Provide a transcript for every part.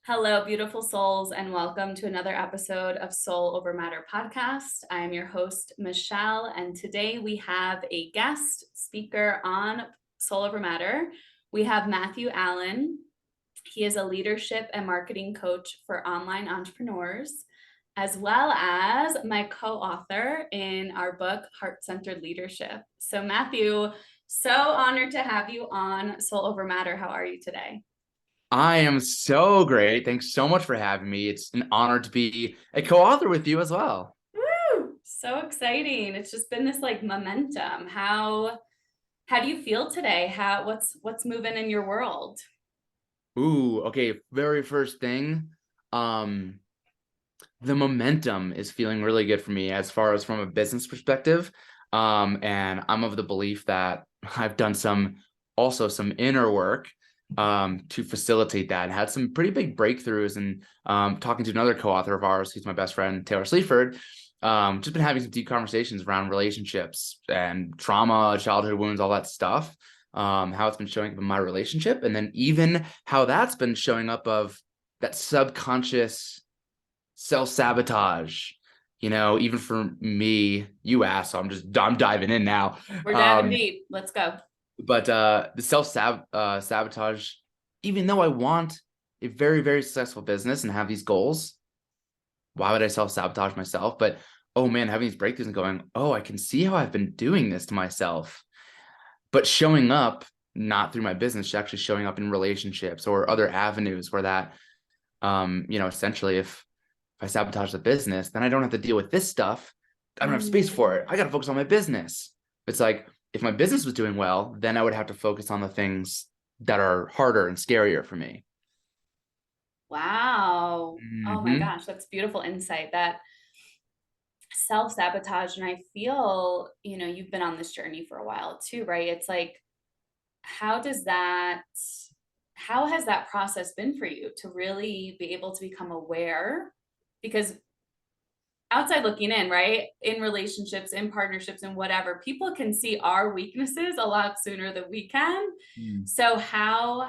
Hello, beautiful souls, and welcome to another episode of Soul Over Matter podcast. I am your host, Michelle, and today we have a guest speaker on Soul Over Matter. We have Matthew Allyn. He is a leadership and marketing coach for online entrepreneurs, as well as my co-author in our book, Heart-Centered Leadership. So Matthew, so honored to have you on Soul Over Matter. How are you today? I am so great. Thanks so much for having me. It's an honor to be a co-author with you as well. Woo! So exciting. It's just been this like momentum. How do you feel today? What's moving in your world? Ooh, okay. Very first thing, um, the momentum is feeling really good for me as far as from a business perspective. And I'm of the belief that I've done some inner work to facilitate that and had some pretty big breakthroughs. And talking to another co-author of ours, who's my best friend, Taylor Sleaford, just been having some deep conversations around relationships and trauma, childhood wounds, all that stuff. How it's been showing up in my relationship, and then even how that's been showing up of that subconscious self-sabotage, even for me. You asked, so I'm diving in now. We're diving um deep. Let's go. but the sabotage, even though I want a very, very successful business and have these goals, why would I self-sabotage myself? But oh man, having these breakthroughs and going, oh, I can see how I've been doing this to myself, but showing up not through my business, actually showing up in relationships or other avenues where that, essentially, if I sabotage the business, then I don't have to deal with this stuff. I don't have space for it. I got to focus on my business. It's like, if my business was doing well, then I would have to focus on the things that are harder and scarier for me. Wow. Oh my Hmm. gosh, that's beautiful insight. That self-sabotage. And I feel, you've been on this journey for a while too, right? It's like, how does that, how has that process been for you to really be able to become aware? Because outside looking in, right? In relationships, in partnerships, and whatever, people can see our weaknesses a lot sooner than we can. So how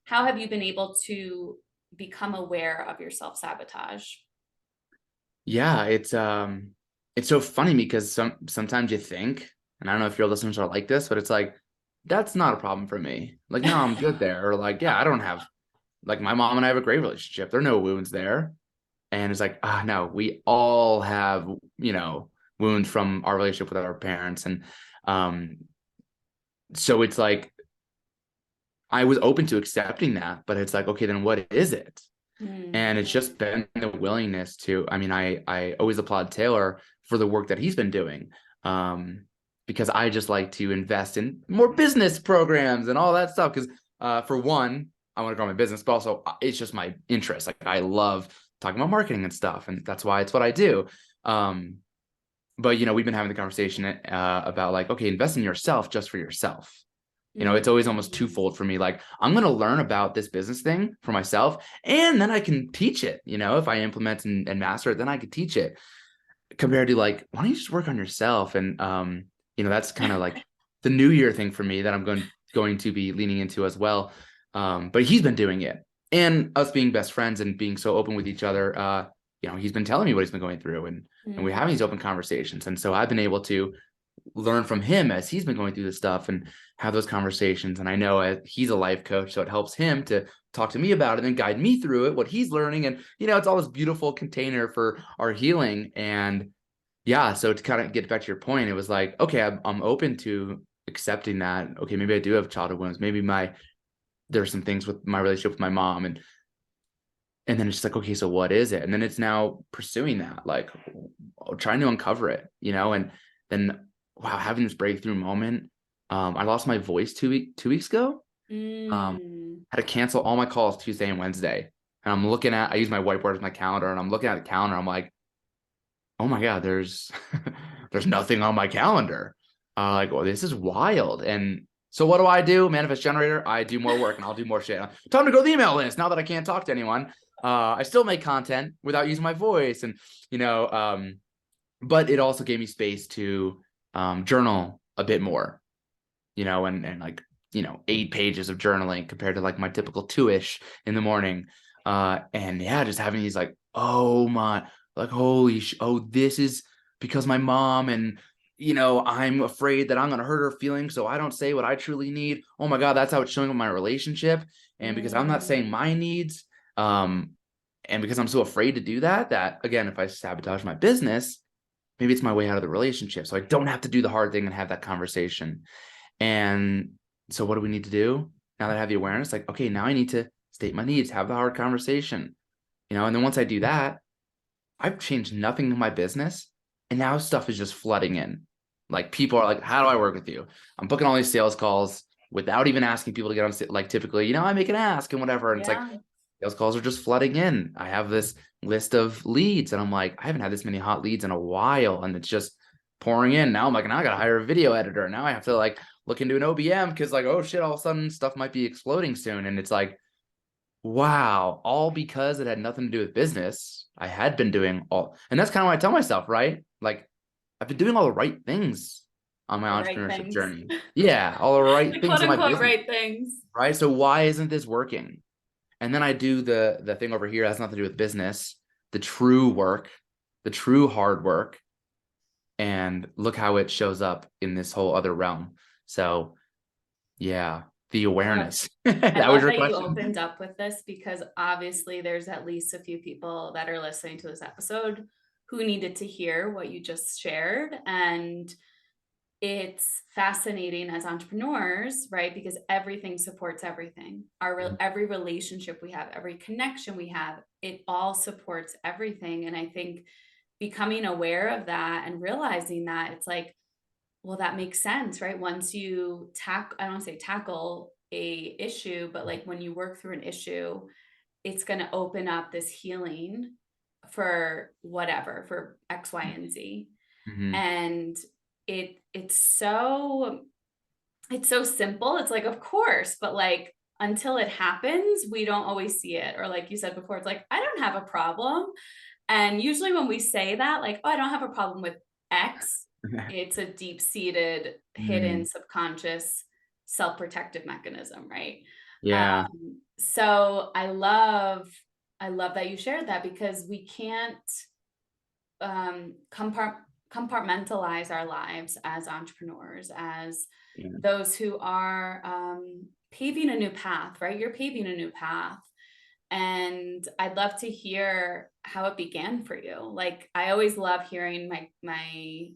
have you been able to become aware of your self-sabotage? Yeah, it's so funny because sometimes you think, and I don't know if your listeners are like this, but it's like, that's not a problem for me. Like, no, I'm good there. Or like, yeah, I don't have, like, my mom and I have a great relationship. There are no wounds there. And it's like, no, we all have, wounds from our relationship with our parents. And um, so it's like, I was open to accepting that, but it's like, okay, then what is it? Mm. And it's just been the willingness to, I mean, I always applaud Taylor for the work that he's been doing. Because I just like to invest in more business programs and all that stuff. Because for one, I want to grow my business, but also it's just my interest. Like, I love talking about marketing and stuff, and that's why it's what I do. Um, but we've been having the conversation about, like, okay, invest in yourself just for yourself. It's always almost Mm. twofold for me. Like, I'm going to learn about this business thing for myself, and then I can teach it. If I implement and master it, then I could teach it. Compared to, like, why don't you just work on yourself? And that's kind of like the new year thing for me that I'm going to be leaning into as well. But he's been doing it, and us being best friends and being so open with each other. He's been telling me what he's been going through, and we're having these Mm. open conversations. And so I've been able to learn from him as he's been going through this stuff and have those conversations. And I know he's a life coach, so it helps him to talk to me about it and guide me through it, what he's learning. And, it's all this beautiful container for our healing. And yeah, so to kind of get back to your point, it was like, okay, I'm open to accepting that. Okay, maybe I do have childhood wounds. Maybe there's some things with my relationship with my mom. And then it's just like, okay, so what is it? And then it's now pursuing that, like, trying to uncover it, and then, wow, having this breakthrough moment. I lost my voice 2 weeks ago. Mm. Had to cancel all my calls Tuesday and Wednesday. And I use my whiteboard as my calendar, and I'm looking at the calendar. I'm like, oh my God, there's there's nothing on my calendar. Like, well, this is wild. And so what do I do? Manifest generator. I do more work and I'll do more shit. Time to go to the email list now that I can't talk to anyone. I still make content without using my voice, and you know, um, but it also gave me space to journal a bit more, and like 8 pages of journaling compared to like my typical 2-ish in the morning. And yeah, just having these like, oh my, like, oh, this is because my mom, and I'm afraid that I'm going to hurt her feelings, so I don't say what I truly need. Oh my God, that's how it's showing up in my relationship. And because I'm not saying Mm, my needs, and because I'm so afraid to do that again, if I sabotage my business, maybe it's my way out of the relationship. So I don't have to do the hard thing and have that conversation. And so what do we need to do now that I have the awareness? Like, okay, now I need to state my needs, have the hard conversation, and then once I do that, I've changed nothing to my business. And now stuff is just flooding in. Like people are like, how do I work with you? I'm booking all these sales calls without even asking people to get on. Like typically, I make an ask and whatever. And it's like, yeah. sales calls are just flooding in. I have this list of leads and I'm like, I haven't had this many hot leads in a while. And it's just pouring in. Now I'm like, now I got to hire a video editor. Now I have to like look into an OBM because like, oh shit, all of a sudden stuff might be exploding soon. And it's like, wow, all because it had nothing to do with business. I had been doing all, and that's kind of what I tell myself, right? Like, I've been doing all the right things on my The right entrepreneurship things. journey. Yeah, all the right The things quote in my unquote business, right things. right? So why isn't this working? And then I do the thing over here that has nothing to do with business, the true work, the true hard work, and look how it shows up in this whole other realm. So yeah, the awareness. I That was love your that you question. opened up with this because obviously there's at least a few people that are listening to this episode who needed to hear what you just shared. And it's fascinating as entrepreneurs, right? Because everything supports everything. Every relationship we have, every connection we have, it all supports everything. And I think becoming aware of that and realizing that it's like, well, that makes sense, right? Once you I don't say tackle a issue, but like when you work through an issue, it's going to open up this healing for whatever, for X, Y, and Z. Mhm. And it's so simple. It's like, of course, but like until it happens, we don't always see it. Or like you said before, it's like, I don't have a problem. And usually when we say that, like, oh, I don't have a problem with X, it's a deep-seated, hidden, Mhm. subconscious, self-protective mechanism, right? Yeah. So I love that you shared that because we can't compartmentalize our lives as entrepreneurs, as Yeah. those who are paving a new path, right? You're paving a new path. And I'd love to hear how it began for you. Like I always love hearing my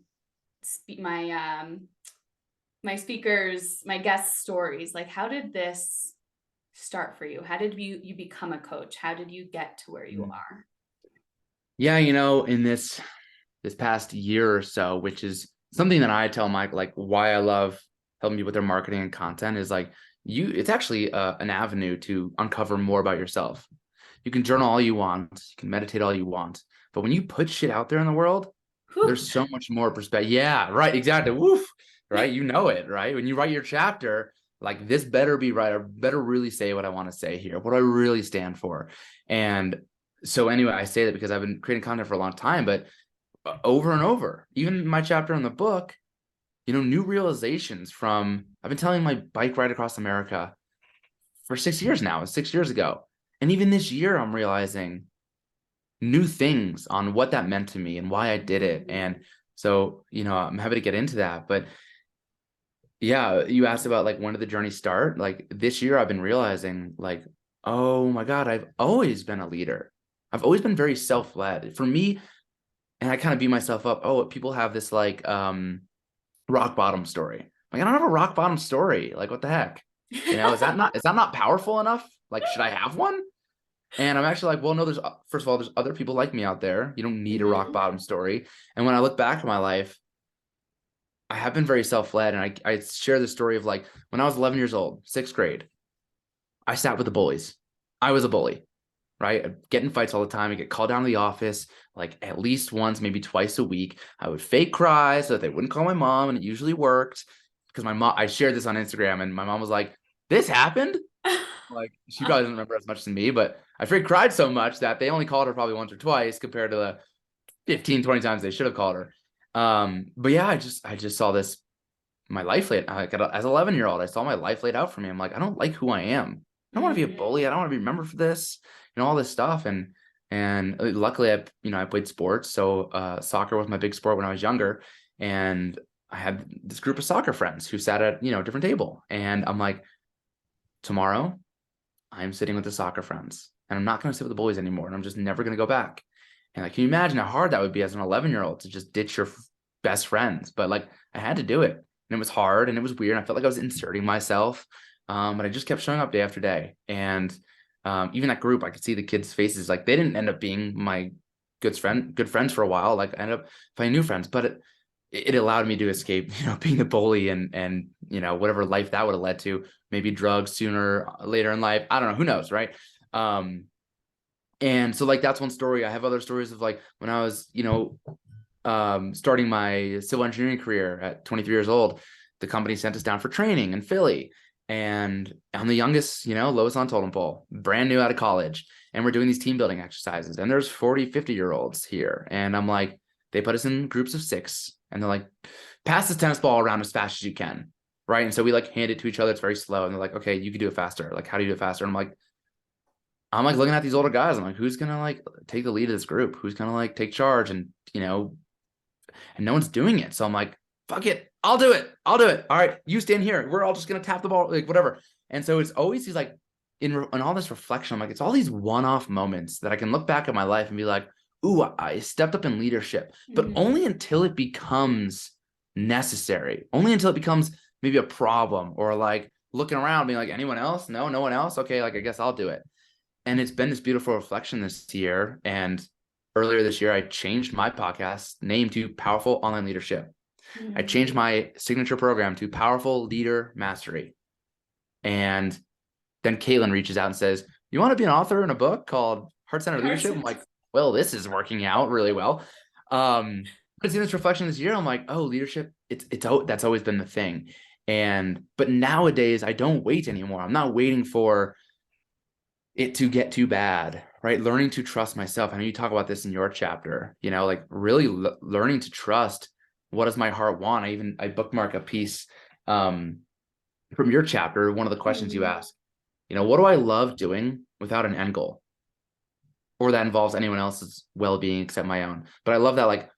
speakers, my guest stories. Like how did this start for you? How did you become a coach? How did you get to where you Mhm. are? Yeah, in this past year or so, which is something that I tell Mike, like why I love helping people with their marketing and content is like it's actually an avenue to uncover more about yourself. You can journal all you want, you can meditate all you want, but when you put shit out there in the world, Whew. there's so much more perspective. Yeah, right, exactly. Woof, right? You know it, right? When you write your chapter, like this better be right. I better really say what I want to say here. What do I really stand for? And so anyway, I say that because I've been creating content for a long time, but over and over, even my chapter in the book, new realizations from I've been telling my bike ride across America for 6 years now, 6 years ago. And even this year, I'm realizing new things on what that meant to me and why I did it. And so, I'm happy to get into that. But yeah, you asked about like when did the journey start? Like this year, I've been realizing like, oh my God, I've always been a leader. I've always been very self-led. For me, and I kind of beat myself up. Oh, people have this like rock bottom story. Like I don't have a rock bottom story. Like what the heck? Is that not powerful enough? Like should I have one? And I'm actually like, well, no, first of all, there's other people like me out there. You don't need a rock Mhm. bottom story. And when I look back at my life, I have been very self-led. And I share the story of like when I was 11 years old, sixth grade, I sat with the bullies. I was a bully, right? I'd get in fights all the time. I get called down to the office like at least once, maybe twice a week. I would fake cry so that they wouldn't call my mom. And it usually worked because I shared this on Instagram and my mom was like, this happened? Like she probably doesn't remember as much as me, but I freaking cried so much that they only called her probably once or twice compared to the 15, 20 times they should have called her. But yeah, I just saw this my life laid like as an 11-year-old, I saw my life laid out for me. I'm like, I don't like who I am. I don't want to be a bully. I don't want to be remembered for this, all this stuff. And luckily I played sports. So soccer was my big sport when I was younger. And I had this group of soccer friends who sat at, a different table. And I'm like, tomorrow I'm sitting with the soccer friends and I'm not going to sit with the bullies anymore. And I'm just never going to go back. And like, can you imagine how hard that would be as an 11-year-old to just ditch your best friends? But like, I had to do it, and it was hard and it was weird. I felt like I was inserting myself. But I just kept showing up day after day. And even that group, I could see the kids' faces. Like, they didn't end up being my good friends for a while. Like, I ended up finding new friends, but it allowed me to escape, being the bully and whatever life that would have led to, maybe drugs sooner later in life. I don't know, who knows, right? And so like, that's one story. I have other stories of like when I was, starting my civil engineering career at 23 years old, the company sent us down for training in Philly. And I'm the youngest, lowest on totem pole, brand new out of college. And we're doing these team building exercises. And there's 40, 50-year-olds here. And I'm like, they put us in groups of 6 and they're like, pass this tennis ball around as fast as you can. Right. And so we like hand it to each other. It's very slow. And they're like, okay, you can do it faster. Like, how do you do it faster? And I'm like looking at these older guys. I'm like, who's going to like take the lead of this group? Who's going to like take charge? And, and no one's doing it. So I'm like, fuck it. I'll do it. All right. You stand here. We're all just going to tap the ball, like whatever. And so it's always these like in all this reflection, I'm like, it's all these one-off moments that I can look back at my life and be like, ooh, I stepped up in leadership, but only until it becomes necessary, only until it becomes maybe a problem, or like looking around being like, anyone else? No one else. Okay. Like, I guess I'll do it. And it's been this beautiful reflection this year. And earlier this year, I changed my podcast name to Powerful Online Leadership. I changed my signature program to Powerful Leader Mastery. And then Caitlin reaches out and says, you want to be an author in a book called Heart-Centered Leadership? I'm like, well, this is working out really well. But in this reflection this year, I'm like, oh, leadership, that's always been the thing. But nowadays I don't wait anymore. I'm not waiting for it to get too bad, right? Learning to trust myself. I know you talk about this in your chapter, like really learning to trust, what does my heart want? I bookmark a piece from your chapter. One of the questions you ask, what do I love doing without an end goal? Or that involves anyone else's well-being except my own. But I love that, like,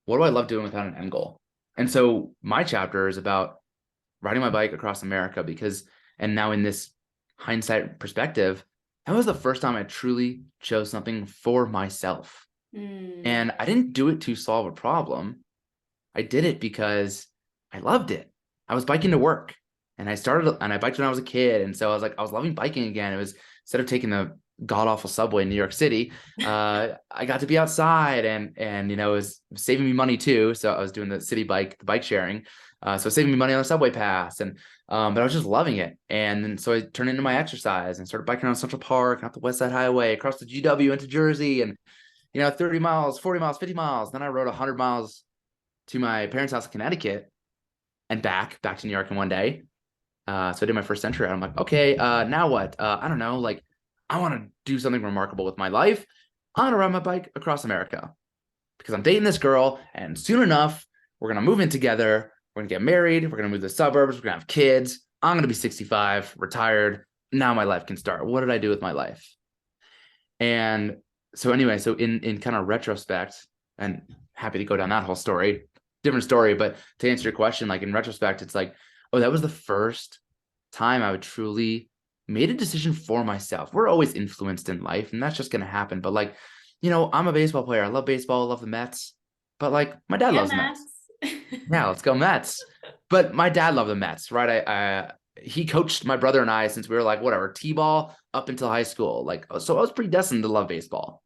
what do I love doing without an end goal? And so my chapter is about riding my bike across America and now in this hindsight perspective, that was the first time I truly chose something for myself. And I didn't do it to solve a problem. I did it because I loved it. I was biking to work, and I biked when I was a kid. And so I was loving biking again. It was, instead of taking the god awful subway in New York City, I got to be outside and it was saving me money too. So I was doing the bike sharing. So saving me money on the subway pass. But I was just loving it. And then, so I turned it into my exercise and started biking around Central Park, out the West Side Highway, across the GW into Jersey, and, 30 miles, 40 miles, 50 miles. Then I rode 100 miles to my parents' house in Connecticut and back to New York in one day. So I did my first century. I'm like, okay, now what? I don't know. Like, I want to do something remarkable with my life. I'm going to ride my bike across America because I'm dating this girl, and soon enough, we're going to move in together. We're going to get married. We're going to move to the suburbs. We're going to have kids. I'm going to be 65, retired. Now my life can start. What did I do with my life? And so anyway, so in kind of retrospect, and happy to go down that whole story, different story, but to answer your question, like in retrospect, it's like, oh, that was the first time I would truly made a decision for myself. We're always influenced in life, and that's just going to happen. But like, I'm a baseball player. I love baseball. I love the Mets. But like, my dad loves Mets. Yeah, let's go Mets. But my dad loved the Mets, right? He coached my brother and I since we were like, whatever, T-ball up until high school. Like, so I was predestined to love baseball.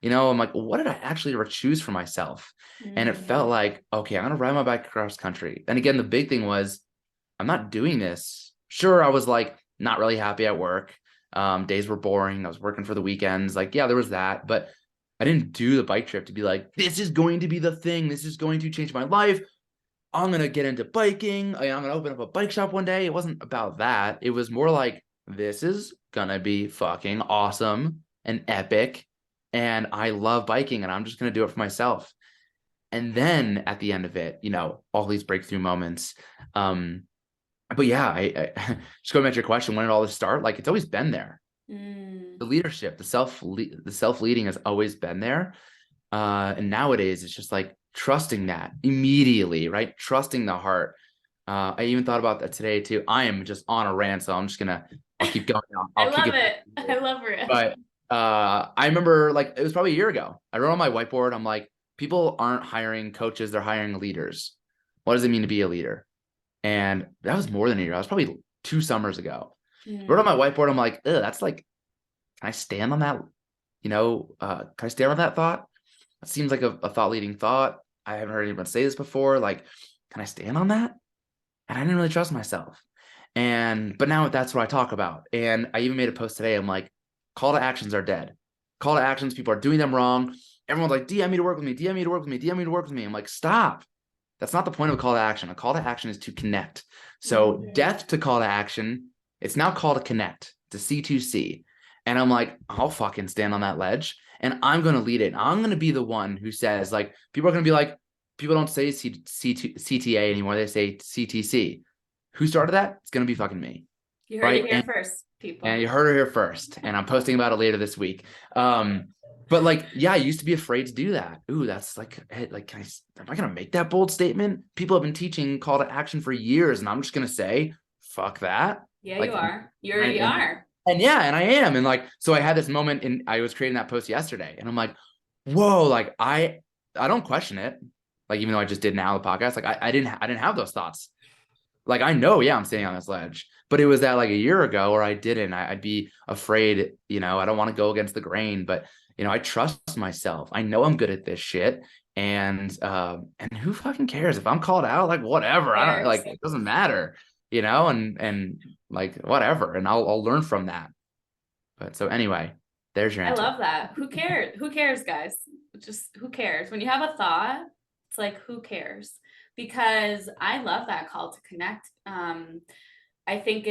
I'm like, what did I actually ever choose for myself? And it felt like, okay, I'm going to ride my bike across country. And again, the big thing was, I'm not doing this. Sure, I was like, not really happy at work. Days were boring. I was working for the weekends. Like, yeah, there was that, but I didn't do the bike trip to be like, this is going to be the thing. This is going to change my life. I'm going to get into biking. I'm going to open up a bike shop one day. It wasn't about that. It was more like, this is going to be fucking awesome and epic. And I love biking, and I'm just going to do it for myself. And then at the end of it, all these breakthrough moments. But yeah, I just going back to your question, when did all this start? Like, it's always been there. The leadership, the self leading has always been there. And nowadays it's just like trusting that immediately, right? Trusting the heart. I even thought about that today too. I am just on a rant, so I'll keep going. I I'll kick love it. it. I love it. But I remember, like, it was probably a year ago. I wrote on my whiteboard, I'm like, people aren't hiring coaches, they're hiring leaders. What does it mean to be a leader? And that was more than a year. That was probably 2 summers ago. Wrote on my whiteboard, I'm like, ugh, that's like, can I stand on that? Can I stand on that thought? It seems like a thought leading thought. I haven't heard anyone say this before. Like, can I stand on that? And I didn't really trust myself. But now that's what I talk about. And I even made a post today. I'm like, call to actions are dead. Call to actions, people are doing them wrong. Everyone's like, DM me to work with me, DM me to work with me, DM me to work with me. I'm like, stop. That's not the point of a call to action. A call to action is to connect. So death to call to action, it's now call to connect, to C2C. And I'm like, I'll fucking stand on that ledge and I'm going to lead it. I'm going to be the one who says, like, people are going to be like, people don't say CTA anymore. They say CTC. Who started that? It's going to be fucking me. You heard it here first, people. And you heard it here first. And I'm posting about it later this week. But like, yeah, I used to be afraid to do that. Ooh, that's like, am I going to make that bold statement? People have been teaching call to action for years, and I'm just going to say, fuck that. Yeah, like, you are. You already are. And yeah, and I am. And like, so I had this moment I was creating that post yesterday, and I'm like, whoa, like I don't question it. Like, even though I just did now the podcast, like I didn't have those thoughts. Like, I know, yeah, I'm standing on this ledge, but it was that like a year ago where I didn't. I'd be afraid, I don't want to go against the grain, but I trust myself. I know I'm good at this shit. And who fucking cares if I'm called out? Like, whatever. I don't, like, it doesn't matter, and like, whatever. And I'll learn from that. But so anyway, there's your answer. I love that. Who cares? Who cares, guys? Just who cares? When you have a thought, it's like, who cares? Because I love that call to connect. I think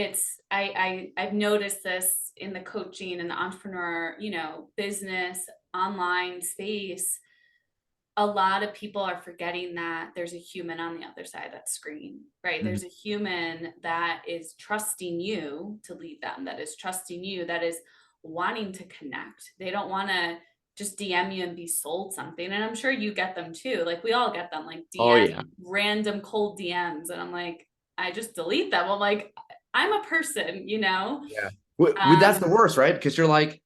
I've noticed this in the coaching and the entrepreneur, business, online space. A lot of people are forgetting that there's a human on the other side of that screen, right? There's a human that is trusting you to lead them, that is trusting you, that is wanting to connect. They don't want to just DM you and be sold something. And I'm sure you get them too. Like, we all get them, like random cold DMs. And I'm like, I just delete them. I'm like, I'm a person, Yeah. That's the worst, right? Because you're like,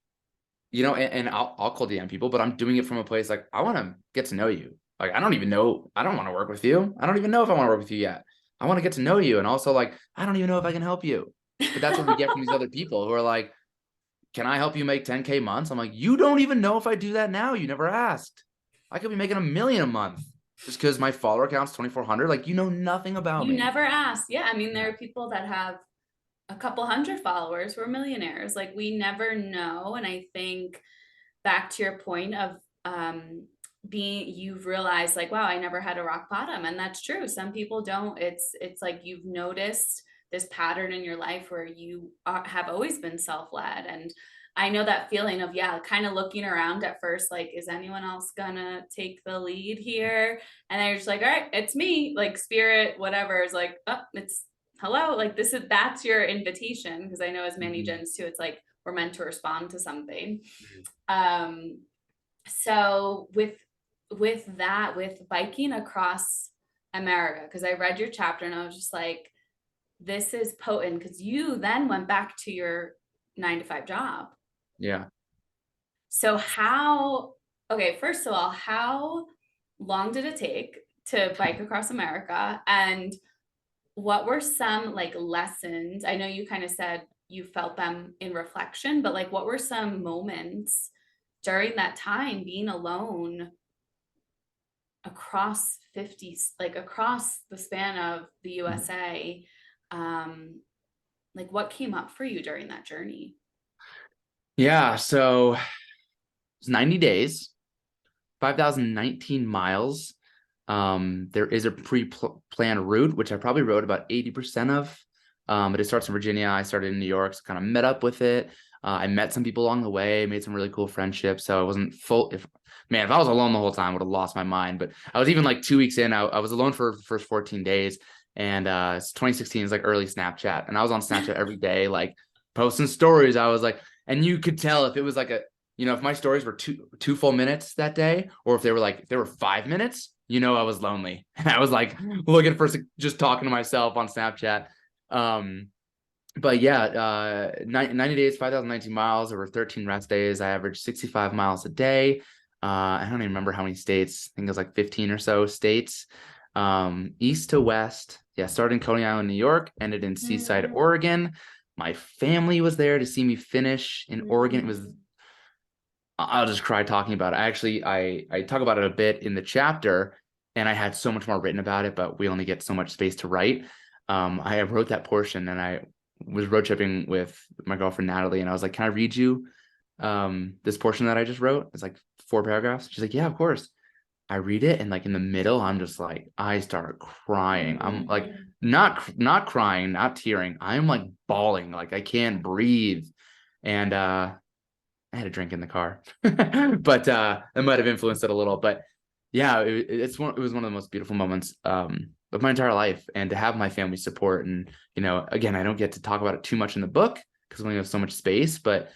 and I'll call DM people, but I'm doing it from a place like, I want to get to know you. Like, I don't even know. I don't want to work with you. I don't even know if I want to work with you yet. I want to get to know you. And also, like, I don't even know if I can help you. But that's what we get from these other people who are like, can I help you make 10K months? I'm like, you don't even know if I do that now. You never asked. I could be making $1 million a month just because my follower count's 2,400. Like, you know nothing about me. You never asked. Yeah. I mean, there are people that have a couple hundred followers who are millionaires. Like, we never know. And I think back to your point of you've realized, like, wow, I never had a rock bottom. And that's true. Some people don't. It's like you've noticed this pattern in your life where you have always been self-led. And I know that feeling of, yeah, kind of looking around at first, like, is anyone else gonna take the lead here? And then you're just like, all right, it's me, like, spirit, whatever is like, oh, it's hello, like, that's your invitation. Because I know as many-gens too, it's like we're meant to respond to something. So with biking across America, because I read your chapter and I was just like, this is potent, because you then went back to your 9-to-5 job. Yeah. So first of all, how long did it take to bike across America? And what were some like lessons? I know you kind of said you felt them in reflection, but like, what were some moments during that time being alone across across the span of the USA? Like, what came up for you during that journey? Yeah. So it's 90 days, 5,019 miles. There is a pre-planned route, which I probably rode about 80% of. But it starts in Virginia. I started in New York, so kind of met up with it. I met some people along the way, made some really cool friendships. So I wasn't full. If I was alone the whole time, I would have lost my mind. But I was even like 2 weeks in. I was alone for the first 14 days. And it's 2016 is like early Snapchat. And I was on Snapchat every day, like posting stories. I was like, and you could tell if it was like if my stories were two full minutes that day, or if they were 5 minutes, I was lonely. And I was like looking for just talking to myself on Snapchat. But yeah, 90 days, 5,019 miles over 13 rest days. I averaged 65 miles a day. I don't even remember how many states. I think it was like 15 or so states. East to west. Yeah, started in Coney Island, New York, ended in Seaside, Oregon. My family was there to see me finish in Oregon. I'll just cry talking about it. I talk about it a bit in the chapter, and I had so much more written about it, but we only get so much space to write. I wrote that portion, and I was road tripping with my girlfriend Natalie, and I was like, "Can I read you this portion that I just wrote?" It's like 4 paragraphs. She's like, "Yeah, of course." I read it, and like in the middle, I'm just like, I start crying. I'm like not crying, not tearing. I'm like bawling, like I can't breathe. And I had a drink in the car, but it might have influenced it a little. But yeah, it was one of the most beautiful moments of my entire life, and to have my family support. And again, I don't get to talk about it too much in the book because we only have so much space. But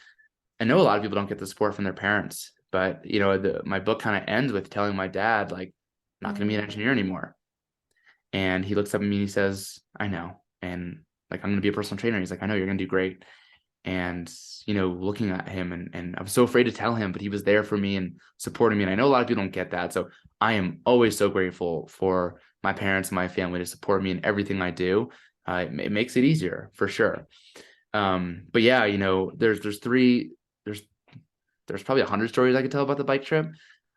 I know a lot of people don't get the support from their parents. But my book kind of ends with telling my dad, like, I'm not going to be an engineer anymore. And he looks up at me and he says, "I know," and like, "I'm going to be a personal trainer." He's like, "I know you're going to do great." And looking at him, and I was so afraid to tell him, but he was there for me and supporting me. And I know a lot of people don't get that, so I am always so grateful for my parents and my family to support me in everything I do. It makes it easier for sure. But yeah, there's probably 100 stories I could tell about the bike trip.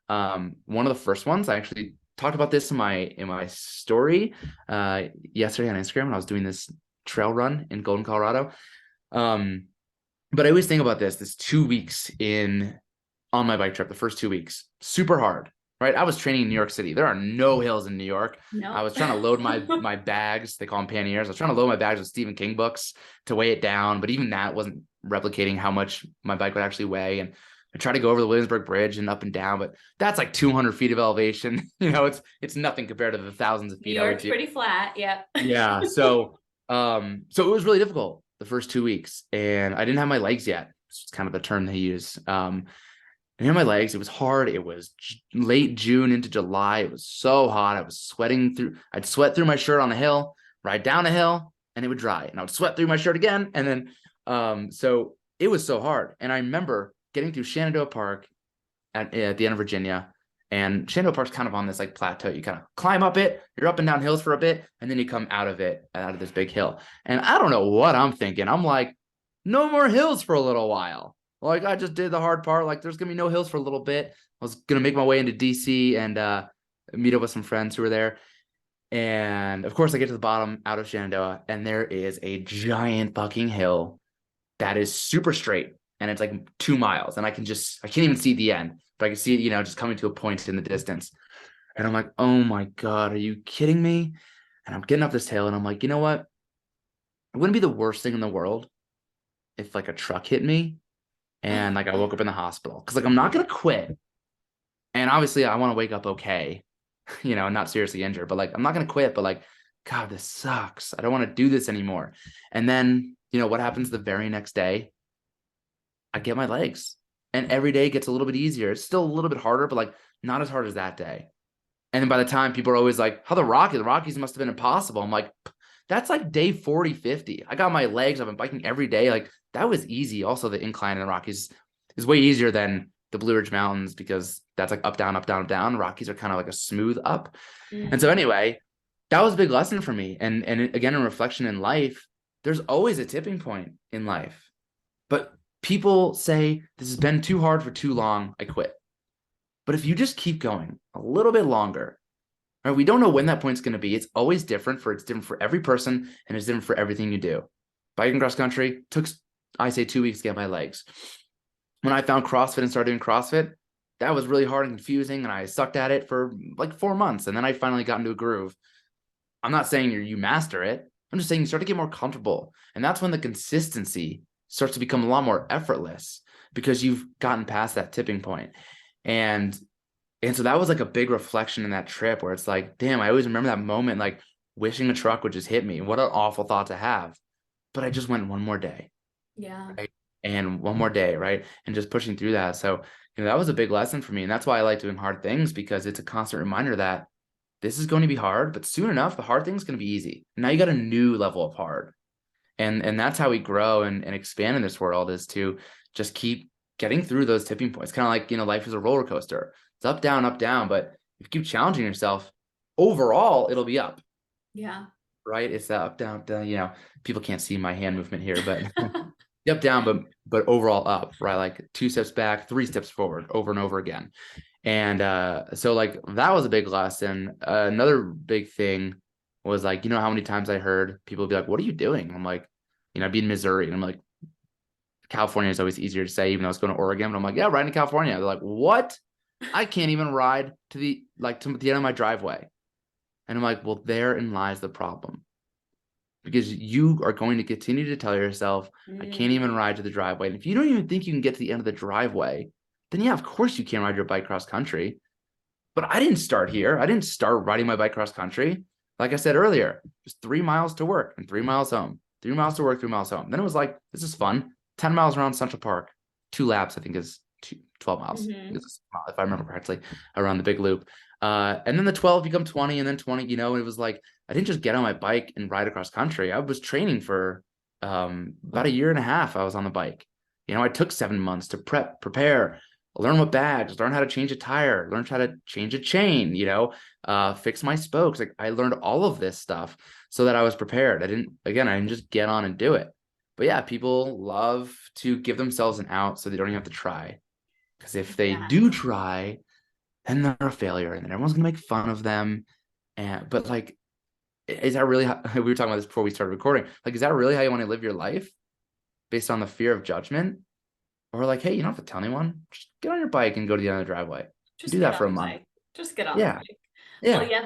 One of the first ones, I actually talked about this in my story yesterday on Instagram when I was doing this trail run in Golden, Colorado. But I always think about this 2 weeks on my bike trip, the first 2 weeks, super hard, right? I was training in New York City. There are no hills in New York. No. I was trying to load my bags. They call them panniers. I was trying to load my bags with Stephen King books to weigh it down, but even that wasn't replicating how much my bike would actually weigh. And I tried to go over the Williamsburg Bridge and up and down, but that's like 200 feet of elevation. It's nothing compared to the thousands of feet. New York's pretty flat. Yeah. Yeah. So it was really difficult the first 2 weeks, and I didn't have my legs yet. It's kind of the term they use. I didn't have my legs. It was hard. It was late June into July. It was so hot. I was sweating through. I'd sweat through my shirt on a hill, ride down a hill, and it would dry. And I would sweat through my shirt again. And then, so it was so hard. And I remember getting through Shenandoah Park at the end of Virginia. And Shenandoah Park's kind of on this like plateau. You kind of climb up it, you're up and down hills for a bit, and then you come out of this big hill. And I don't know what I'm thinking. I'm like, no more hills for a little while. Like, I just did the hard part. Like, there's gonna be no hills for a little bit. I was gonna make my way into DC and meet up with some friends who were there. And of course, I get to the bottom out of Shenandoah, and there is a giant fucking hill that is super straight, and it's like 2 miles, and I can't even see the end, but I can see it, just coming to a point in the distance. And I'm like, oh my God, are you kidding me? And I'm getting up this hill, and I'm like, you know what? It wouldn't be the worst thing in the world if like a truck hit me and like I woke up in the hospital, because like I'm not gonna quit. And obviously I want to wake up okay, not seriously injured, but like I'm not gonna quit, but like, God, this sucks. I don't want to do this anymore. And then, what happens the very next day? I get my legs, and every day gets a little bit easier. It's still a little bit harder, but like not as hard as that day. And then by the time, people are always like, "How the Rockies must have been impossible." I'm like, that's like day 40, 50. I got my legs. I've been biking every day. Like, that was easy. Also, the incline in the Rockies is way easier than the Blue Ridge Mountains, because that's like up, down, up, down, down. Rockies are kind of like a smooth up. And so anyway, that was a big lesson for me. And again, in reflection in life, there's always a tipping point in life. But people say, this has been too hard for too long, I quit. But if you just keep going a little bit longer, right, we don't know when that point's going to be. It's always different. It's different for every person, and it's different for everything you do. Biking cross country took, I say, 2 weeks to get my legs. When I found CrossFit and started doing CrossFit, that was really hard and confusing, and I sucked at it for like 4 months, and then I finally got into a groove. I'm not saying you master it. I'm just saying you start to get more comfortable, and that's when the consistency starts to become a lot more effortless because you've gotten past that tipping point. And so that was like a big reflection in that trip where it's like, damn, I always remember that moment, like wishing a truck would just hit me. What an awful thought to have. But I just went one more day, Yeah. right? And one more day, right? And just pushing through that. So, that was a big lesson for me. And that's why I like doing hard things, because it's a constant reminder that this is going to be hard, but soon enough, the hard thing's going to be easy. Now you got a new level of hard. And that's how we grow and expand in this world, is to just keep getting through those tipping points. Kind of like, life is a roller coaster. It's up, down. But if you keep challenging yourself, overall, it'll be up. Yeah. Right? It's that up, down. People can't see my hand movement here, but up, down, but overall up, right? Like 2 steps back, 3 steps forward, over and over again. And so like that was a big lesson. Another big thing was like, how many times I heard people be like, "What are you doing?" I'm like, I'd be in Missouri, and I'm like, California is always easier to say, even though I was going to Oregon. But I'm like, yeah, riding to California. They're like, what? I can't even ride to the end of my driveway. And I'm like, well, therein lies the problem. Because you are going to continue to tell yourself, I can't even ride to the driveway. And if you don't even think you can get to the end of the driveway, then yeah, of course you can't ride your bike cross country. But I didn't start here. I didn't start riding my bike cross country. Like I said earlier, just 3 miles to work and 3 miles home. 3 miles to work, 3 miles home. Then it was like, this is fun. 10 miles around Central Park. 2 laps, I think, is 12 miles. If I remember correctly, around the big loop. And then the 12 become 20, and then 20, and it was like, I didn't just get on my bike and ride across country. I was training for about a year and a half. I was on the bike. I took 7 months to prepare, learn what bags, learn how to change a tire, learn how to change a chain, fix my spokes. Like I learned all of this stuff so that I was prepared. I didn't just get on and do it. But yeah, people love to give themselves an out so they don't even have to try. Because if they do try, then they're a failure, and then everyone's gonna make fun of them. But like, is that really how, we were talking about this before we started recording? Like, is that really how you want to live your life, based on the fear of judgment? Or like, hey, you don't have to tell anyone. Just get on your bike and go to the end of the driveway. Just Do get that on for a the month. bike. Just get on the Yeah. bike. Well, Yeah. yeah,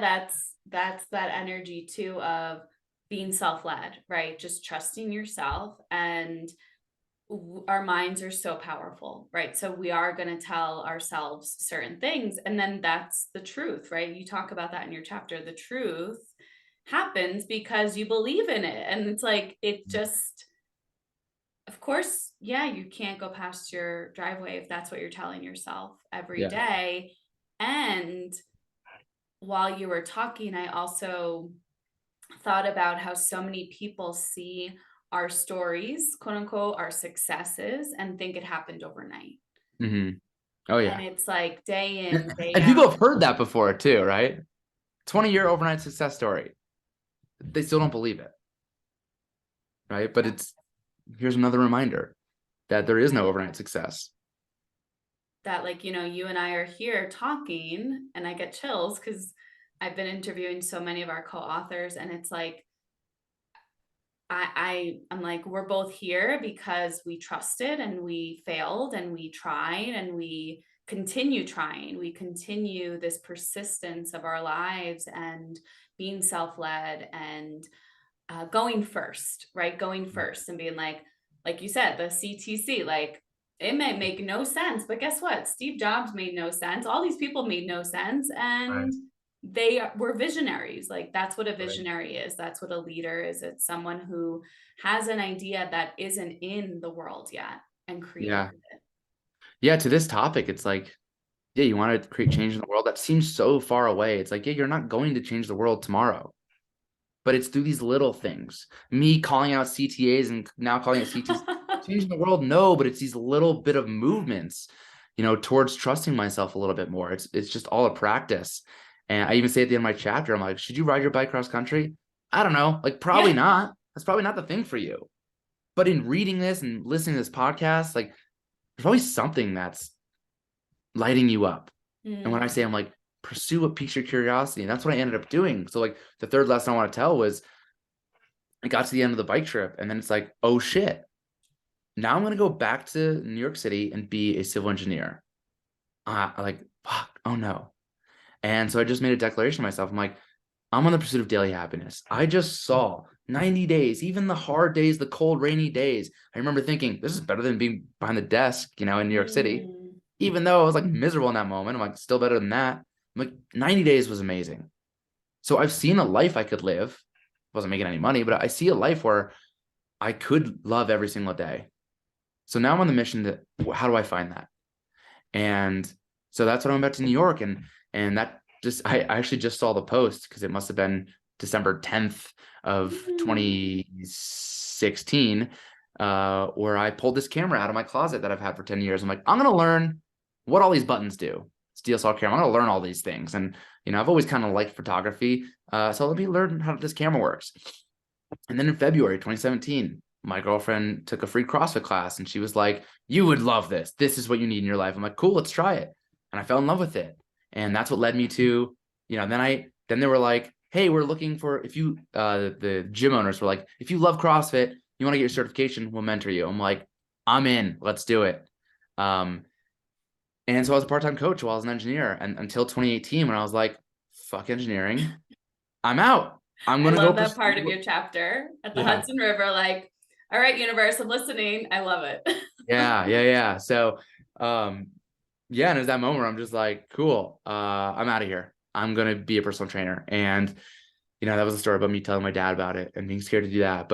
that's that energy too of being self-led, right? Just trusting yourself. And our minds are so powerful, right? So we are going to tell ourselves certain things, and then that's the truth, right? You talk about that in your chapter. The truth happens because you believe in it. And it's like, it just, of course, yeah, you can't go past your driveway if that's what you're telling yourself every Yeah. day. And while you were talking, I also thought about how so many people see our stories, quote unquote, our successes, and think it happened overnight. Mm-hmm. Oh And yeah. it's like day in, day And people out. have heard that before too, right? 20-year overnight success story. They still don't believe it, right? But here's another reminder that there is no overnight success. That, like, you and I are here talking, and I get chills because I've been interviewing so many of our co-authors, and it's like, I'm like, we're both here because we trusted and we failed and we tried and we continue trying. We continue this persistence of our lives and being self-led and going first, right? Going first and being like you said, the CTC, like it may make no sense, but guess what? Steve Jobs made no sense. All these people made no sense. Right. And they were visionaries. Like that's what a Right. visionary is. That's what a leader is. It's someone who has an idea that isn't in the world yet and created Yeah. it. Yeah. To this topic, it's like, yeah, you want to create change in the world. That seems so far away. It's like, yeah, you're not going to change the world tomorrow, but it's through these little things. Me calling out CTAs and now calling it CTs, changing the world. No, but it's these little bit of movements, towards trusting myself a little bit more. It's just all a practice. And I even say at the end of my chapter, I'm like, should you ride your bike cross country? I don't know. Like, probably Yeah. not. That's probably not the thing for you. But in reading this and listening to this podcast, like, there's probably something that's lighting you up. And when I say, I'm like, pursue what piques your curiosity. And that's what I ended up doing. So like the third lesson I want to tell was, I got to the end of the bike trip, and then it's like, oh shit, now I'm going to go back to New York City and be a civil engineer. Like, fuck, oh no. And so I just made a declaration to myself. I'm like, I'm on the pursuit of daily happiness. I just saw 90 days, even the hard days, the cold, rainy days. I remember thinking, this is better than being behind the desk, in New York City. Mm. Even though I was like miserable in that moment, I'm like, still better than that. I'm like, 90 days was amazing. So I've seen a life I could live. Wasn't making any money, but I see a life where I could love every single day. So now I'm on the mission to, how do I find that? And so that's what I'm about to New York. And that just, I actually just saw the post because it must have been December 10th of 2016, where I pulled this camera out of my closet that I've had for 10 years. I'm like, I'm going to learn what all these buttons do. It's DSLR camera. I'm going to learn all these things. And, I've always kind of liked photography. So let me learn how this camera works. And then in February 2017, my girlfriend took a free CrossFit class and she was like, you would love this. This is what you need in your life. I'm like, cool, let's try it. And I fell in love with it. And that's what led me to, then they were like, hey, we're looking for, if you, the gym owners were like, if you love CrossFit, you want to get your certification, we'll mentor you. I'm like, I'm in, let's do it. And so I was a part-time coach while I was an engineer, and until 2018, when I was like, fuck engineering, I'm out. I'm I going to go love that part of pursue. your chapter at the Yeah. Hudson River. Like, all right, universe, I'm listening. I love it. Yeah. So, yeah. And at that moment, I'm just like, cool. I'm out of here. I'm going to be a personal trainer. And, that was a story about me telling my dad about it and being scared to do that.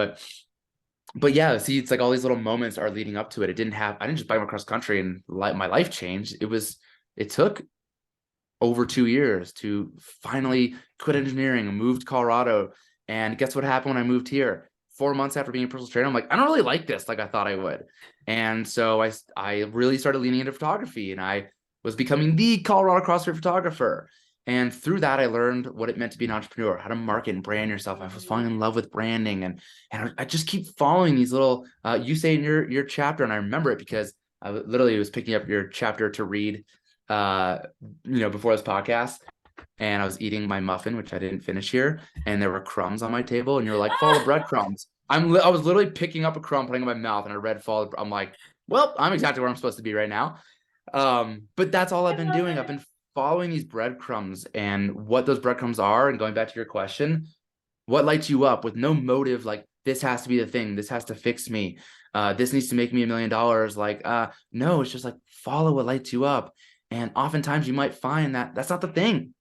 But yeah, see, it's like all these little moments are leading up to it. I didn't just bike across country and my life changed. It took over 2 years to finally quit engineering and move to Colorado. And guess what happened when I moved here? 4 months after being a personal trainer, I'm like, I don't really like this like I thought I would. And so I really started leaning into photography, and I was becoming the Colorado CrossFit photographer. And through that, I learned what it meant to be an entrepreneur, how to market and brand yourself. I was falling in love with branding, and I just keep following these little. You say in your chapter, and I remember it because I literally was picking up your chapter to read, before this podcast, and I was eating my muffin, which I didn't finish here, and there were crumbs on my table, and you were like, follow the breadcrumbs. I was literally picking up a crumb, putting it in my mouth, and I read follow. I'm like, well, I'm exactly where I'm supposed to be right now. But that's all I've been doing. I've been following these breadcrumbs, and what those breadcrumbs are, and going back to your question, what lights you up with no motive, like this has to be the thing, this has to fix me, this needs to make me $1 million. Like, no, it's just like follow what lights you up. And oftentimes you might find that that's not the thing.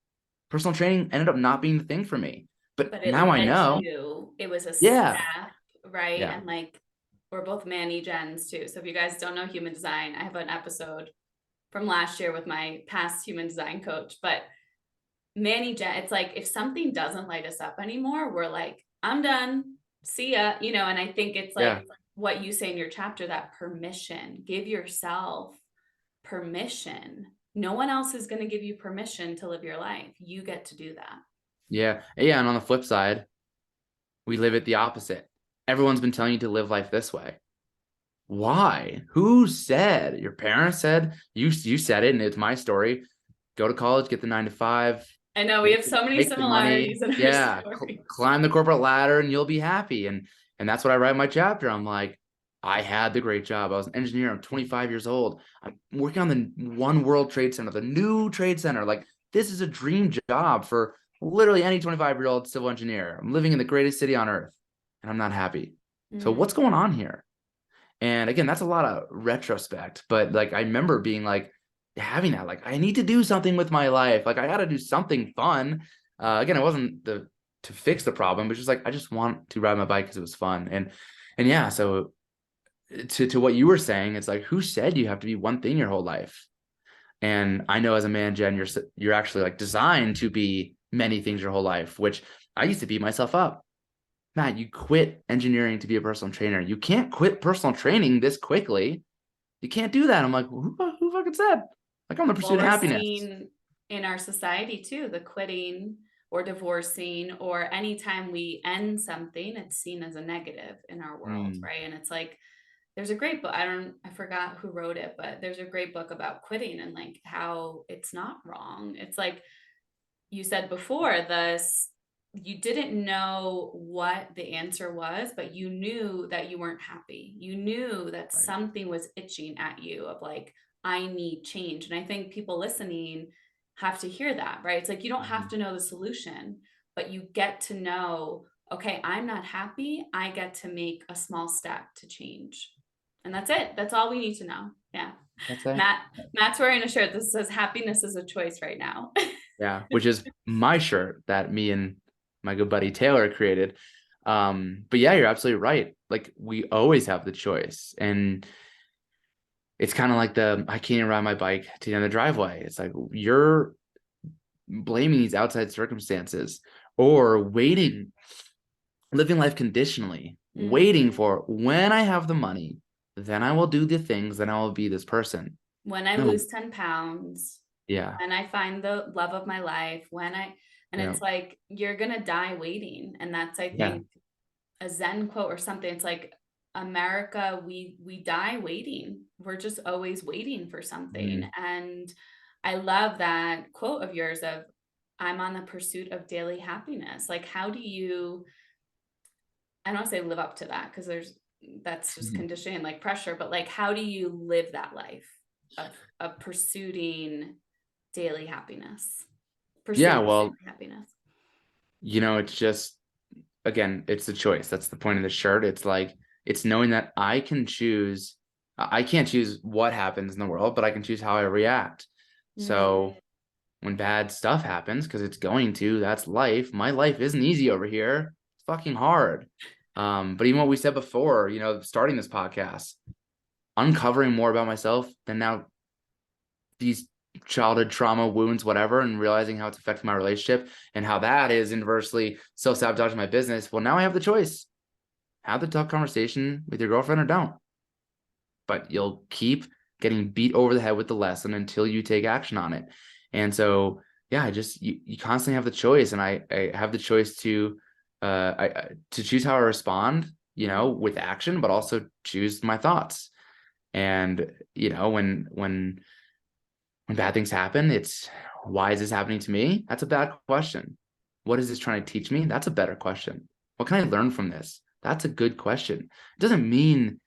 Personal training ended up not being the thing for me. But But it now I led know. you, it was a Yeah. step, right? Yeah. And like, we're both Manny gens too. So if you guys don't know human design, I have an episode from last year with my past human design coach. But Manny gen, it's like if something doesn't light us up anymore, we're like, I'm done. See ya. And I think it's Yeah. like what you say in your chapter, that permission. Give yourself permission. No one else is going to give you permission to live your life. You get to do that. Yeah. Yeah. And on the flip side, we live it the opposite. Everyone's been telling you to live life this way. Why? Who said? Your parents said, you said it, and it's my story. Go to college, get the 9 to 5, I know we have so many make the money. similarities in our Yeah. story. Climb the corporate ladder and you'll be happy. And that's what I write in my chapter. I'm like, I had the great job. I was an engineer. I'm 25 years old. I'm working on the One World Trade Center, the new trade center. Like, this is a dream job for literally any 25-year-old civil engineer. I'm living in the greatest city on earth, and I'm not happy. So what's going on here? And again, that's a lot of retrospect, but like, I remember being like, having that, like, I need to do something with my life. Like, I got to do something fun. Again, it wasn't to fix the problem, but just like, I just want to ride my bike because it was fun. And yeah, so to what you were saying, it's like, who said you have to be one thing your whole life? And I know as a man, Jen, you're actually like designed to be many things your whole life, which I used to beat myself up. Matt, you quit engineering to be a personal trainer. You can't quit personal training this quickly. You can't do that. I'm like, who fucking said? Like, I'm the pursuit Well, of we're happiness. seeing in our society too, the quitting or divorcing, or anytime we end something, it's seen as a negative in our world, right? And it's like, there's a great book. I forgot who wrote it, but there's a great book about quitting and like how it's not wrong. It's like you said before, this, you didn't know what the answer was, but you knew that you weren't happy. You knew that Right. something was itching at you of like, I need change. And I think people listening have to hear that, right? It's like, you don't have to know the solution, but you get to know, okay, I'm not happy. I get to make a small step to change. And that's it. That's all we need to know. Yeah. That's it. Matt's wearing a shirt that says happiness is a choice right now. Yeah, which is my shirt that me and my good buddy Taylor created. But yeah, you're absolutely right. Like we always have the choice. And it's kind of like I can't even ride my bike to the end of the driveway. It's like you're blaming these outside circumstances or waiting, living life conditionally, waiting Mhm. for when I have the money, then I will do the things, then I will be this person. When I No, lose 10 pounds, yeah, when I find the love of my life, and yeah, it's like, you're gonna die waiting. And that's, I yeah. think, a Zen quote or something. It's like, America, we die waiting. We're just always waiting for something. Mhm. And I love that quote of yours of, I'm on the pursuit of daily happiness. Like, how do you, I don't want to say live up to that because that's just Mhm. conditioning, like pressure, but like, how do you live that life of pursuing daily happiness, Yeah, pursuing daily well, happiness? it's just again, it's the choice. That's the point of the shirt. It's like it's knowing that I can choose. I can't choose what happens in the world, but I can choose how I react. Mm, So when bad stuff happens, because it's going to, that's life. My life isn't easy over here. It's fucking hard. But even what we said before, starting this podcast, uncovering more about myself than now these childhood trauma wounds, whatever, and realizing how it's affecting my relationship and how that is inversely self-sabotaging my business. Well, now I have the choice. Have the tough conversation with your girlfriend or don't. But you'll keep getting beat over the head with the lesson until you take action on it. And so, yeah, you constantly have the choice. And I have the choice to choose how I respond, with action, but also choose my thoughts. And, when bad things happen, it's why is this happening to me? That's a bad question. What is this trying to teach me? That's a better question. What can I learn from this? That's a good question. It doesn't mean,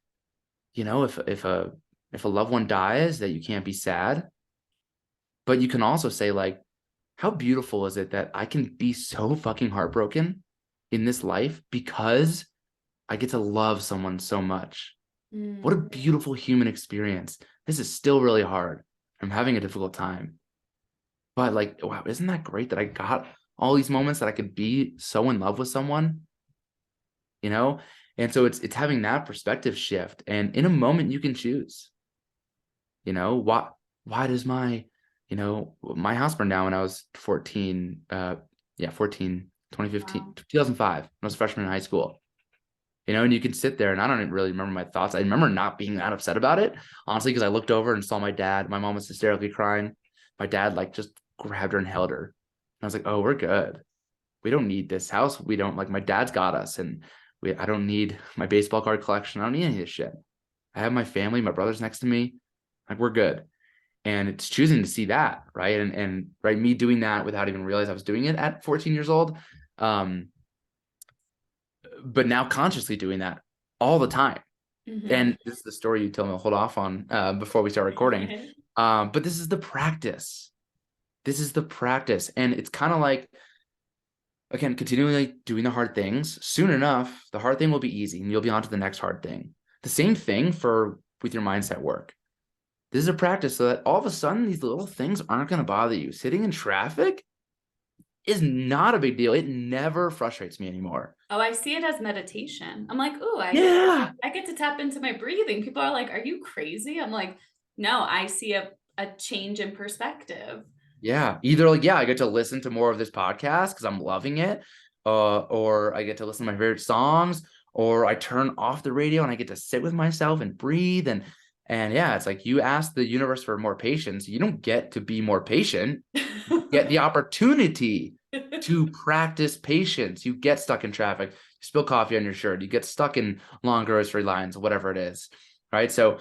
if a loved one dies that you can't be sad, but you can also say like, how beautiful is it that I can be so fucking heartbroken in this life because I get to love someone so much. What a mm. beautiful human experience. This is still really hard. I'm having a difficult time. But like, wow, isn't that great that I got all these moments that I could be so in love with someone, you know? And so it's having that perspective shift. And in a moment you can choose, why does my house burned down when I was 14, 14, 2015, Wow. 2005, when I was a freshman in high school. And you can sit there and I don't even really remember my thoughts. I remember not being that upset about it, honestly, because I looked over and saw my dad. My mom was hysterically crying. My dad like just grabbed her and held her. And I was like, oh, we're good. We don't need this house. We don't like my dad's got us. And I don't need my baseball card collection. I don't need any of this shit. I have my family, my brother's next to me. Like we're good. And it's choosing to see that, right? And right, me doing that without even realize I was doing it at 14 years old. Um, but now consciously doing that all the time. Mhm. And this is the story you told me to hold off on before we start recording. But this is the practice. This is the practice. And it's kind of like, again, continually doing the hard things. Soon enough, the hard thing will be easy and you'll be on to the next hard thing. The same thing with your mindset work. This is a practice so that all of a sudden these little things aren't going to bother you. Sitting in traffic is not a big deal. It never frustrates me anymore. Oh, I see it as meditation. I'm like, ooh, Yeah. I get to tap into my breathing. People are like, are you crazy? I'm like, no, I see a change in perspective. Yeah. Either like, yeah, I get to listen to more of this podcast because I'm loving it. Or I get to listen to my favorite songs, or I turn off the radio and I get to sit with myself and breathe. And yeah, it's like you ask the universe for more patience. You don't get to be more patient. You get the opportunity to practice patience. You get stuck in traffic, you spill coffee on your shirt, you get stuck in long grocery lines, whatever it is. Right. So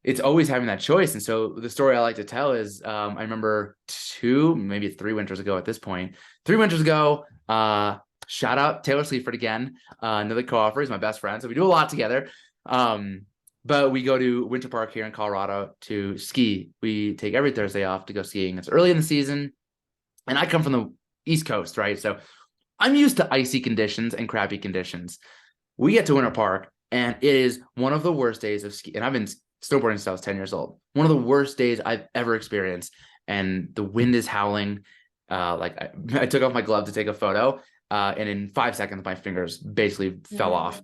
it's always having that choice. And so the story I like to tell is I remember maybe 3 winters ago at this point, 3 winters ago, shout out Taylor Sleaford again, another co-author. He's my best friend. So we do a lot together. But we go to Winter Park here in Colorado to ski. We take every Thursday off to go skiing. It's early in the season. And I come from the East Coast, right? So I'm used to icy conditions and crappy conditions. We get to Winter Park, and it is one of the worst days of ski. And I've been snowboarding since I was 10 years old. One of the worst days I've ever experienced. And the wind is howling. I took off my glove to take a photo, and in 5 seconds, my fingers basically fell off.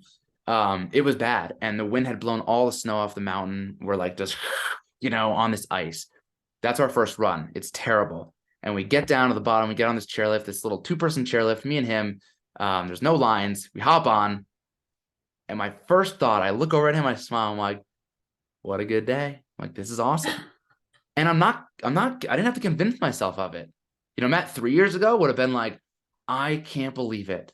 It was bad, and the wind had blown all the snow off the mountain. We're like just, on this ice. That's our first run. It's terrible. And we get down to the bottom. We get on this chairlift, this little 2-person chairlift, me and him. There's no lines. We hop on. And my first thought, I look over at him, I smile. I'm like, what a good day. I'm like, this is awesome. And I didn't have to convince myself of it. Matt 3 years ago would have been like, I can't believe it.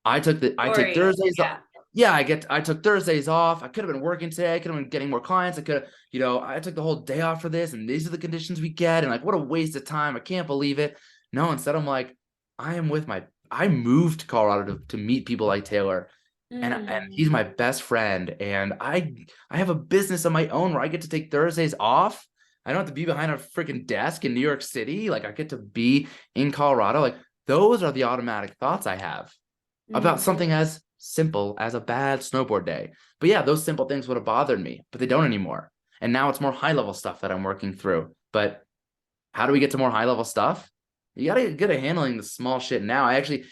I took Thursdays. Yeah. Yeah, I took Thursdays off. I could have been working today. I could have been getting more clients. I could have, I took the whole day off for this, and these are the conditions we get. And like, what a waste of time. I can't believe it. No, instead I'm like, I moved to Colorado to meet people like Taylor, and he's my best friend. And I have a business of my own where I get to take Thursdays off. I don't have to be behind a freaking desk in New York City. Like, I get to be in Colorado. Like, those are the automatic thoughts I have about something as simple as a bad snowboard day. But yeah, those simple things would have bothered me, but they don't anymore. And now it's more high level stuff that I'm working through. But how do we get to more high level stuff? You got to get good at handling the small shit now. I actually,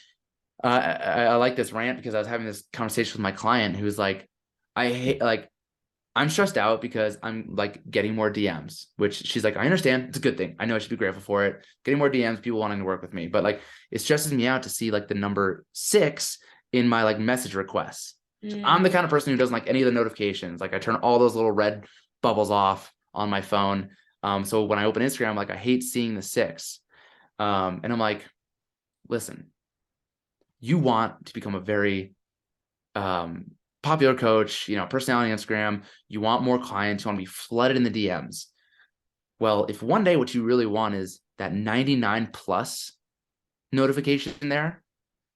I like this rant because I was having this conversation with my client who was like, I'm stressed out because I'm like getting more DMs, which she's like, I understand. It's a good thing. I know I should be grateful for it. Getting more DMs, people wanting to work with me. But like, it stresses me out to see like the number 6 in my like message requests. I'm the kind of person who doesn't like any of the notifications. Like, I turn all those little red bubbles off on my phone. So when I open Instagram, I'm like, I hate seeing the 6. And I'm like, listen, you want to become a very popular coach, personality on Instagram. You want more clients. You want to be flooded in the DMs. Well, if one day what you really want is that 99 plus notification there,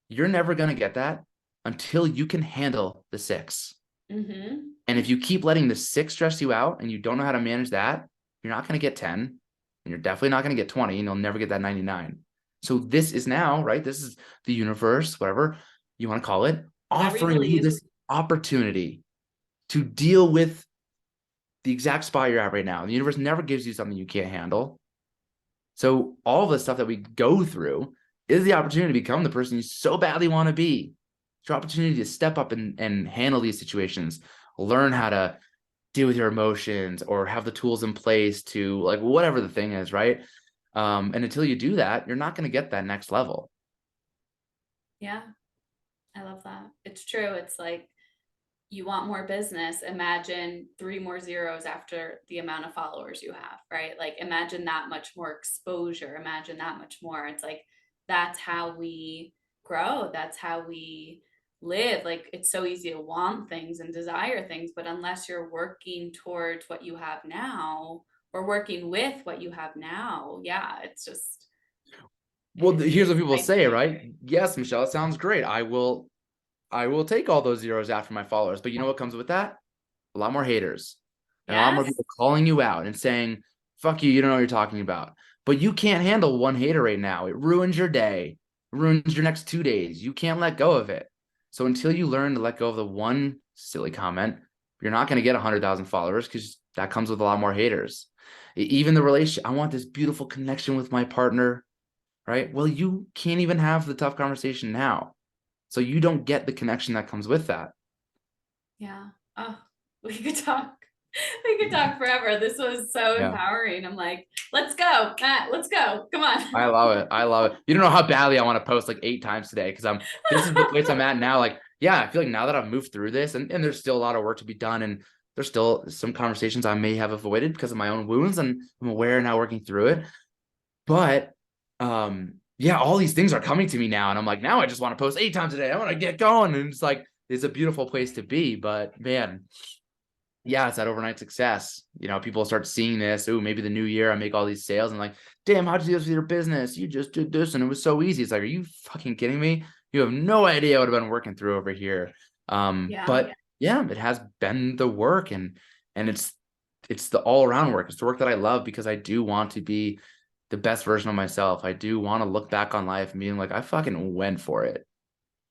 you're never going to get that until you can handle the 6. And if you keep letting the 6 stress you out and you don't know how to manage that, you're not going to get 10, and you're definitely not going to get 20, and you'll never get that 99. So this is now, right? This is the universe, whatever you want to call it, offering you this opportunity to deal with the exact spot you're at right now. The universe never gives you something you can't handle. So all of the stuff that we go through is the opportunity to become the person you so badly want to be. It's your opportunity to step up and handle these situations, learn how to deal with your emotions, or have the tools in place to, like, whatever the thing is, right? And until you do that, you're not going to get that next level. Yeah, I love that. It's true. It's like, you want more business. Imagine 3 more zeros after the amount of followers you have, right? Like, imagine that much more exposure. Imagine that much more. It's like, that's how we grow. That's how we live. Like, it's so easy to want things and desire things, but unless you're working towards what you have now, or working with what you have now, yeah, it's just. Well, here's what people say, right? Yes, Michelle, it sounds great. I will take all those zeros after my followers. But you know what comes with that? A lot more haters. And a lot more people calling you out and saying, fuck you, you don't know what you're talking about. But you can't handle one hater right now. It ruins your day. It ruins your next 2 days. You can't let go of it. So until you learn to let go of the one silly comment, you're not going to get 100,000 followers, because that comes with a lot more haters. Even the relationship, I want this beautiful connection with my partner, right? Well, you can't even have the tough conversation now. So you don't get the connection that comes with that. Yeah. Oh, we could talk. We could talk forever. This was so empowering. I'm like, let's go, Matt, let's go. Come on. I love it. I love it. You don't know how badly I want to post like 8 times today, because this is the place I'm at now. Like, yeah, I feel like now that I've moved through this, and there's still a lot of work to be done, and there's still some conversations I may have avoided because of my own wounds, and I'm aware now, working through it. But yeah, all these things are coming to me now, and I'm like, now I just want to post 8 times a day. I want to get going. And it's like, it's a beautiful place to be. But man, yeah, it's that overnight success. People start seeing this. Oh, maybe the new year I make all these sales, and like, damn, how'd you do this with your business? You just did this and it was so easy. It's like, are you fucking kidding me? You have no idea what I've been working through over here. But yeah, it has been the work, and it's the all around work. It's the work that I love, because I do want to be the best version of myself. I do want to look back on life and being like, I fucking went for it.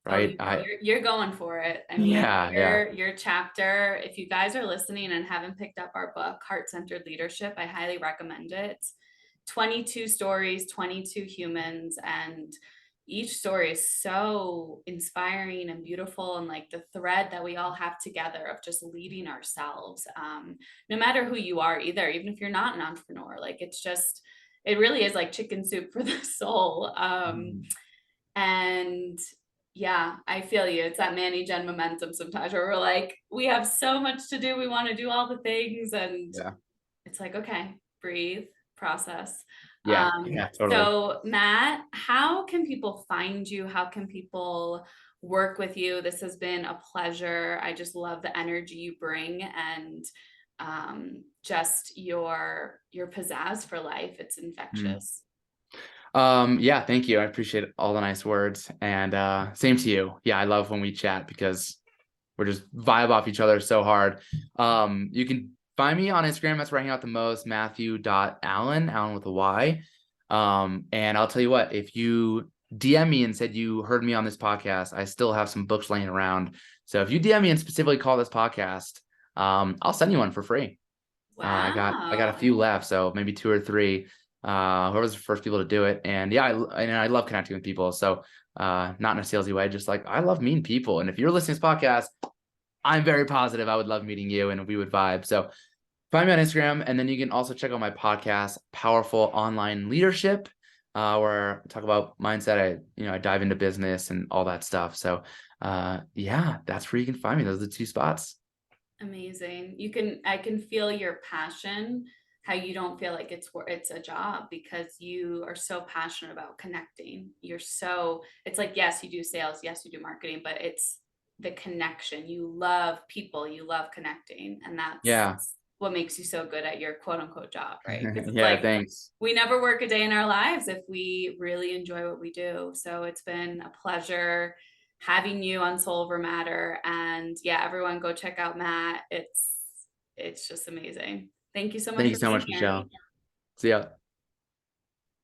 Oh, Right. you're going for it. I mean, Yeah. your chapter, if you guys are listening and haven't picked up our book, Heart-Centered Leadership, I highly recommend it. 22 stories, 22 humans, and each story is so inspiring and beautiful, and like the thread that we all have together of just leading ourselves. No matter who you are either, even if you're not an entrepreneur, like it really is like chicken soup for the soul. Mm. And yeah, I feel you. It's that Manny Gen momentum sometimes where we're like, we have so much to do. We want to do all the things. And Yeah. it's like, okay, breathe, process. Yeah. Yeah. Totally. So Matt, how can people find you? How can people work with you? This has been a pleasure. I just love the energy you bring, and just your pizzazz for life. It's Mm. infectious. Yeah, thank you. I appreciate all the nice words. And same to you. Yeah, I love when we chat because we're just vibe off each other so hard. You can find me on Instagram. That's where I hang out the most, Matthew.Allyn, Allen with a Y. And I'll tell you what, if you DM me and said you heard me on this podcast, I still have some books laying around. So if you DM me and specifically call this podcast, I'll send you one for free. I got a Wow. few left, so maybe two or three. Whoever's the first people to do it. And yeah, I love connecting with people. So not in a salesy way, just like I love meeting people. And if you're listening to this podcast, I'm very positive I would love meeting you and we would vibe. So find me on Instagram, and then you can also check out my podcast, Powerful Online Leadership, where I talk about mindset. I dive into business and all that stuff. So yeah, that's where you can find me. Those are the two spots. Amazing. I can feel your passion, how you don't feel like it's a job because you are so passionate about connecting. It's like, yes, you do sales, yes, you do marketing, but it's the connection. You love people, you love connecting, and that's Yeah. what makes you so good at your quote unquote job, right? Because it's Yeah, like thanks. we never work a day in our lives if we really enjoy what we do. So it's been a pleasure having you on Soul Over Matter. And yeah, everyone go check out Matt. It's just amazing. Thank you so much Thank you for so being much, here. Michelle. See ya.